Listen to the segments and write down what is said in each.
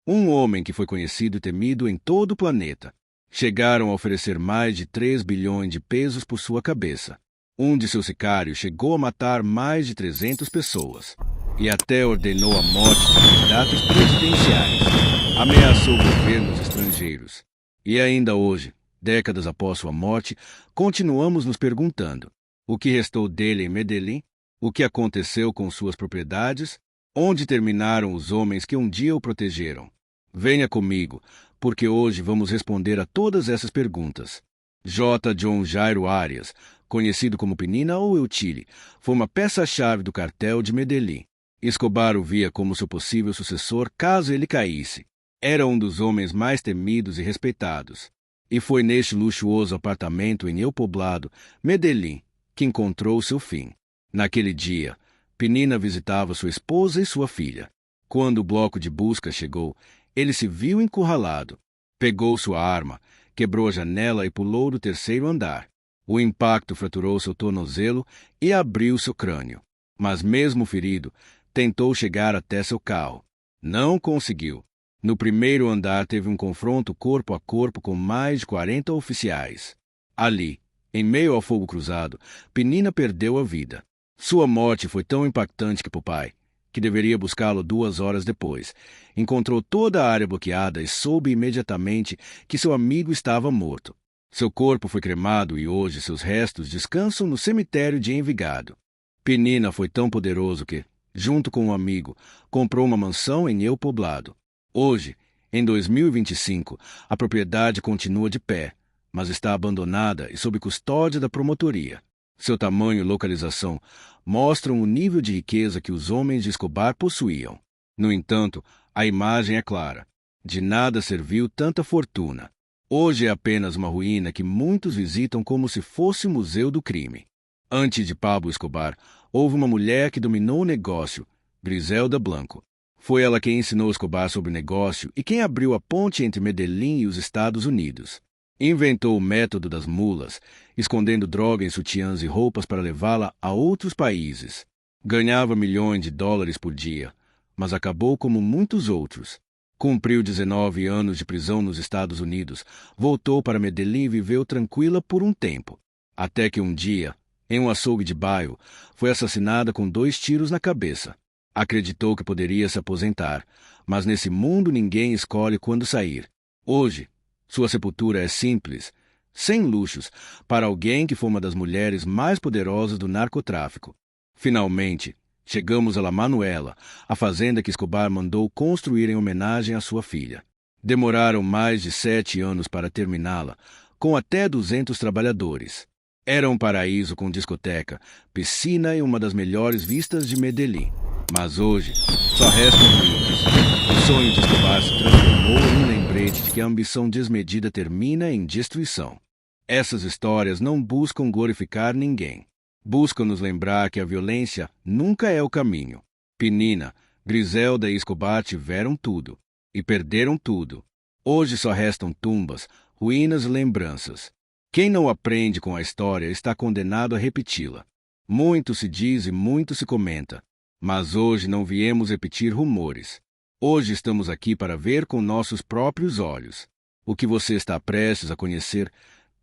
Um homem que foi conhecido e temido em todo o planeta. Chegaram a oferecer mais de 3 bilhões de pesos por sua cabeça. Um de seus sicários chegou a matar mais de 300 pessoas. E até ordenou a morte de candidatos presidenciais. Ameaçou governos estrangeiros. E ainda hoje, décadas após sua morte, continuamos nos perguntando: o que restou dele em Medellín? O que aconteceu com suas propriedades? Onde terminaram os homens que um dia o protegeram? Venha comigo, porque hoje vamos responder a todas essas perguntas. J. John Jairo Arias, conhecido como Penina ou El Chile, foi uma peça-chave do cartel de Medellín. Escobar o via como seu possível sucessor caso ele caísse. Era um dos homens mais temidos e respeitados. E foi neste luxuoso apartamento em El Poblado, Medellín, que encontrou seu fim. Naquele dia, Penina visitava sua esposa e sua filha. Quando o bloco de busca chegou, ele se viu encurralado. Pegou sua arma, quebrou a janela e pulou do 3º andar. O impacto fraturou seu tornozelo e abriu seu crânio. Mas mesmo ferido, tentou chegar até seu carro. Não conseguiu. No 1º andar teve um confronto corpo a corpo com mais de 40 oficiais. Ali, em meio ao fogo cruzado, Penina perdeu a vida. Sua morte foi tão impactante que Popeye, que deveria buscá-lo 2 horas depois, encontrou toda a área bloqueada e soube imediatamente que seu amigo estava morto. Seu corpo foi cremado e hoje seus restos descansam no cemitério de Envigado. Penina foi tão poderoso que, junto com um amigo, comprou uma mansão em El Poblado. Hoje, em 2025, a propriedade continua de pé, mas está abandonada e sob custódia da promotoria. Seu tamanho e localização mostram o nível de riqueza que os homens de Escobar possuíam. No entanto, a imagem é clara. De nada serviu tanta fortuna. Hoje é apenas uma ruína que muitos visitam como se fosse o museu do crime. Antes de Pablo Escobar, houve uma mulher que dominou o negócio, Griselda Blanco. Foi ela quem ensinou Escobar sobre o negócio e quem abriu a ponte entre Medellín e os Estados Unidos. Inventou o método das mulas, escondendo droga em sutiãs e roupas para levá-la a outros países. Ganhava milhões de dólares por dia, mas acabou como muitos outros. Cumpriu 19 anos de prisão nos Estados Unidos, voltou para Medellín e viveu tranquila por um tempo. Até que um dia, em um açougue de bairro, foi assassinada com 2 tiros na cabeça. Acreditou que poderia se aposentar, mas nesse mundo ninguém escolhe quando sair. Hoje, sua sepultura é simples, sem luxos, para alguém que foi uma das mulheres mais poderosas do narcotráfico. Finalmente, chegamos a La Manuela, a fazenda que Escobar mandou construir em homenagem à sua filha. Demoraram mais de 7 anos para terminá-la, com até 200 trabalhadores. Era um paraíso com discoteca, piscina e uma das melhores vistas de Medellín. Mas hoje, só restam ruínas. O sonho de Escobar se transformou em um lembrete de que a ambição desmedida termina em destruição. Essas histórias não buscam glorificar ninguém. Buscam nos lembrar que a violência nunca é o caminho. Penina, Griselda e Escobar tiveram tudo. E perderam tudo. Hoje só restam tumbas, ruínas e lembranças. Quem não aprende com a história está condenado a repeti-la. Muito se diz e muito se comenta. Mas hoje não viemos repetir rumores. Hoje estamos aqui para ver com nossos próprios olhos. O que você está prestes a conhecer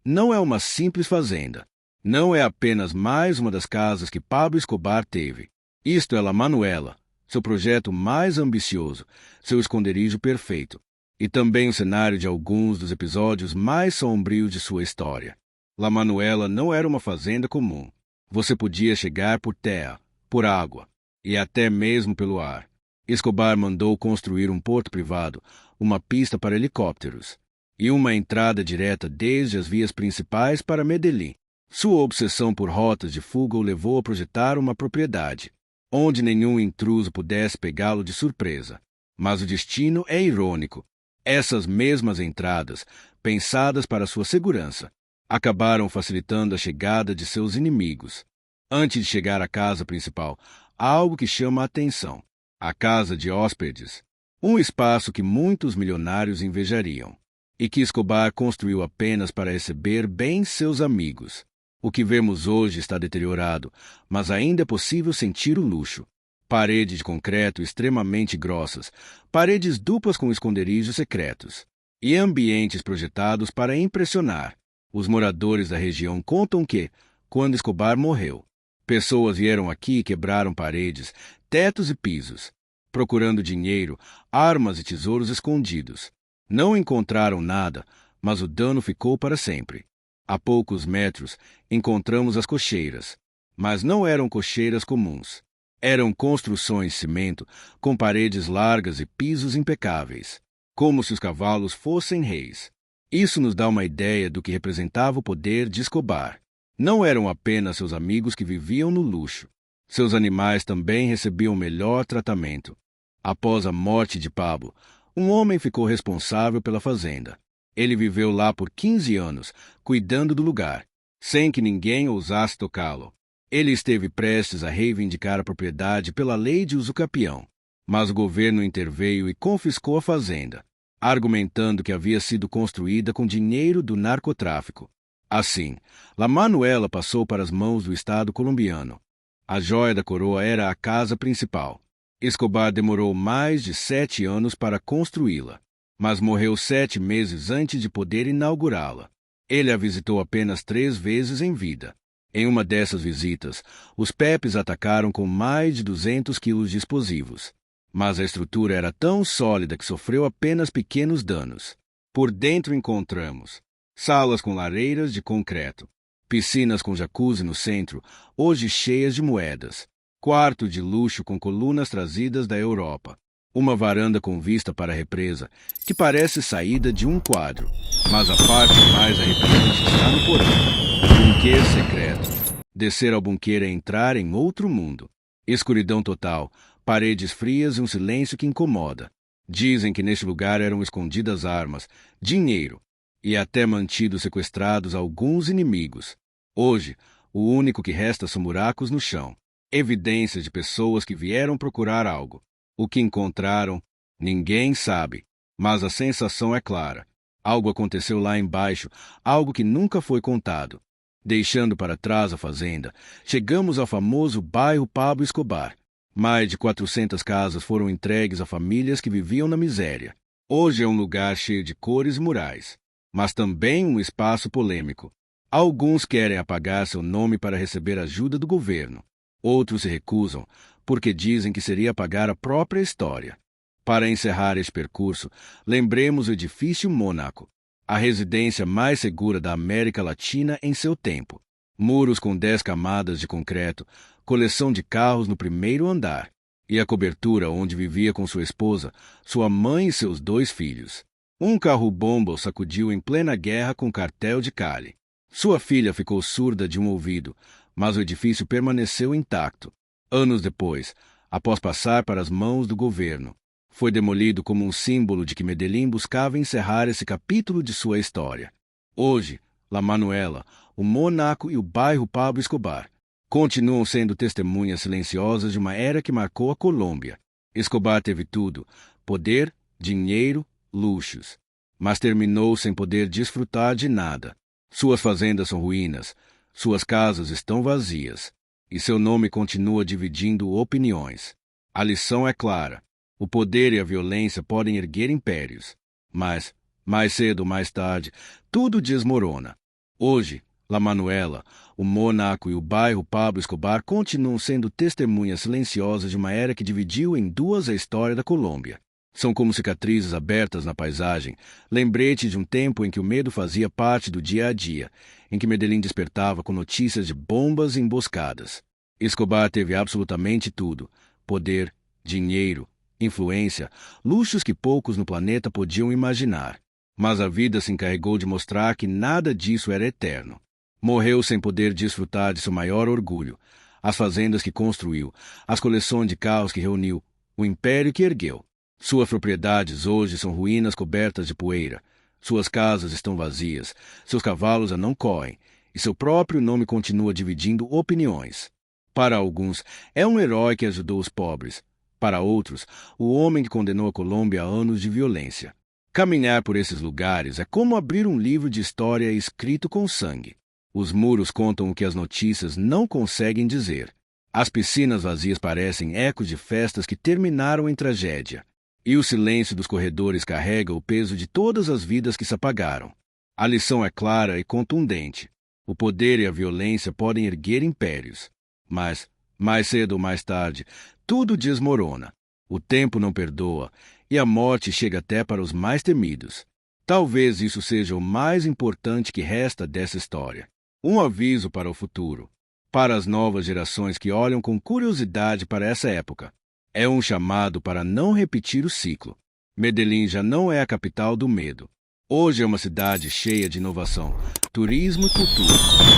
não é uma simples fazenda. Não é apenas mais uma das casas que Pablo Escobar teve. Isto é La Manuela, seu projeto mais ambicioso, seu esconderijo perfeito. E também o cenário de alguns dos episódios mais sombrios de sua história. La Manuela não era uma fazenda comum. Você podia chegar por terra, por água e até mesmo pelo ar. Escobar mandou construir um porto privado, uma pista para helicópteros e uma entrada direta desde as vias principais para Medellín. Sua obsessão por rotas de fuga o levou a projetar uma propriedade, onde nenhum intruso pudesse pegá-lo de surpresa. Mas o destino é irônico. Essas mesmas entradas, pensadas para sua segurança, acabaram facilitando a chegada de seus inimigos. Antes de chegar à casa principal, há algo que chama a atenção. A casa de hóspedes, um espaço que muitos milionários invejariam, e que Escobar construiu apenas para receber bem seus amigos. O que vemos hoje está deteriorado, mas ainda é possível sentir o luxo. Parede de concreto extremamente grossas, paredes duplas com esconderijos secretos e ambientes projetados para impressionar. Os moradores da região contam que, quando Escobar morreu, pessoas vieram aqui e quebraram paredes, tetos e pisos, procurando dinheiro, armas e tesouros escondidos. Não encontraram nada, mas o dano ficou para sempre. A poucos metros, encontramos as cocheiras, mas não eram cocheiras comuns. Eram construções de cimento com paredes largas e pisos impecáveis, como se os cavalos fossem reis. Isso nos dá uma ideia do que representava o poder de Escobar. Não eram apenas seus amigos que viviam no luxo. Seus animais também recebiam o melhor tratamento. Após a morte de Pablo, um homem ficou responsável pela fazenda. Ele viveu lá por 15 anos, cuidando do lugar, sem que ninguém ousasse tocá-lo. Ele esteve prestes a reivindicar a propriedade pela lei de uso capião, mas o governo interveio e confiscou a fazenda, argumentando que havia sido construída com dinheiro do narcotráfico. Assim, La Manuela passou para as mãos do Estado colombiano. A joia da coroa era a casa principal. Escobar demorou mais de 7 anos para construí-la, mas morreu 7 meses antes de poder inaugurá-la. Ele a visitou apenas 3 vezes em vida. Em uma dessas visitas, os Pepes atacaram com mais de 200 quilos de explosivos, mas a estrutura era tão sólida que sofreu apenas pequenos danos. Por dentro encontramos salas com lareiras de concreto, piscinas com jacuzzi no centro, hoje cheias de moedas, quarto de luxo com colunas trazidas da Europa, uma varanda com vista para a represa, que parece saída de um quadro, mas a parte mais arrepiante está no porão. Bunker secreto. Descer ao bunker é entrar em outro mundo. Escuridão total, paredes frias e um silêncio que incomoda. Dizem que neste lugar eram escondidas armas, dinheiro e até mantidos sequestrados alguns inimigos. Hoje, o único que resta são buracos no chão, evidências de pessoas que vieram procurar algo. O que encontraram, ninguém sabe, mas a sensação é clara. Algo aconteceu lá embaixo, algo que nunca foi contado. Deixando para trás a fazenda, chegamos ao famoso bairro Pablo Escobar. Mais de 400 casas foram entregues a famílias que viviam na miséria. Hoje é um lugar cheio de cores e murais, mas também um espaço polêmico. Alguns querem apagar seu nome para receber ajuda do governo. Outros se recusam, porque dizem que seria apagar a própria história. Para encerrar este percurso, lembremos o edifício Mônaco, a residência mais segura da América Latina em seu tempo. Muros com 10 camadas de concreto, coleção de carros no primeiro andar, e a cobertura onde vivia com sua esposa, sua mãe e seus 2 filhos. Um carro-bomba o sacudiu em plena guerra com cartel de Cali. Sua filha ficou surda de um ouvido, mas o edifício permaneceu intacto. Anos depois, após passar para as mãos do governo, foi demolido como um símbolo de que Medellín buscava encerrar esse capítulo de sua história. Hoje, La Manuela, o Mônaco e o bairro Pablo Escobar continuam sendo testemunhas silenciosas de uma era que marcou a Colômbia. Escobar teve tudo: poder, dinheiro, luxos, mas terminou sem poder desfrutar de nada. Suas fazendas são ruínas, suas casas estão vazias, e seu nome continua dividindo opiniões. A lição é clara. O poder e a violência podem erguer impérios, mas, mais cedo ou mais tarde, tudo desmorona. Hoje, La Manuela, o Mônaco e o bairro Pablo Escobar continuam sendo testemunhas silenciosas de uma era que dividiu em duas a história da Colômbia. São como cicatrizes abertas na paisagem, lembrete de um tempo em que o medo fazia parte do dia a dia, em que Medellín despertava com notícias de bombas e emboscadas. Escobar teve absolutamente tudo: poder, dinheiro, influência, luxos que poucos no planeta podiam imaginar. Mas a vida se encarregou de mostrar que nada disso era eterno. Morreu sem poder desfrutar de seu maior orgulho, as fazendas que construiu, as coleções de carros que reuniu, o império que ergueu. Suas propriedades hoje são ruínas cobertas de poeira. Suas casas estão vazias, seus cavalos já não correm, e seu próprio nome continua dividindo opiniões. Para alguns, é um herói que ajudou os pobres. Para outros, o homem que condenou a Colômbia a anos de violência. Caminhar por esses lugares é como abrir um livro de história escrito com sangue. Os muros contam o que as notícias não conseguem dizer. As piscinas vazias parecem ecos de festas que terminaram em tragédia. E o silêncio dos corredores carrega o peso de todas as vidas que se apagaram. A lição é clara e contundente. O poder e a violência podem erguer impérios. Mas, mais cedo ou mais tarde, tudo desmorona. O tempo não perdoa e a morte chega até para os mais temidos. Talvez isso seja o mais importante que resta dessa história. Um aviso para o futuro. Para as novas gerações que olham com curiosidade para essa época. É um chamado para não repetir o ciclo. Medellín já não é a capital do medo. Hoje é uma cidade cheia de inovação, turismo e cultura,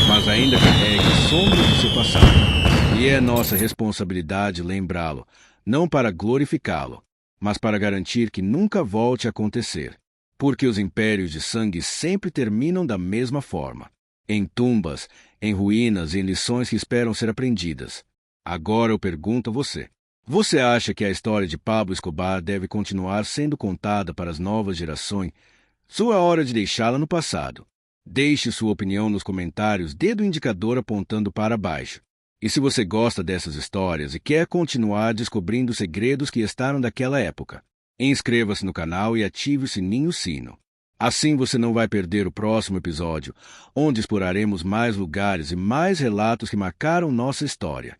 mas ainda carrega sombras do seu passado. E é nossa responsabilidade lembrá-lo, não para glorificá-lo, mas para garantir que nunca volte a acontecer. Porque os impérios de sangue sempre terminam da mesma forma. Em tumbas, em ruínas e em lições que esperam ser aprendidas. Agora eu pergunto a você. Você acha que a história de Pablo Escobar deve continuar sendo contada para as novas gerações? Sua hora de deixá-la no passado. Deixe sua opinião nos comentários, dedo indicador apontando para baixo. E se você gosta dessas histórias e quer continuar descobrindo segredos que estaram daquela época, inscreva-se no canal e ative o sininho-sino. Assim você não vai perder o próximo episódio, onde exploraremos mais lugares e mais relatos que marcaram nossa história.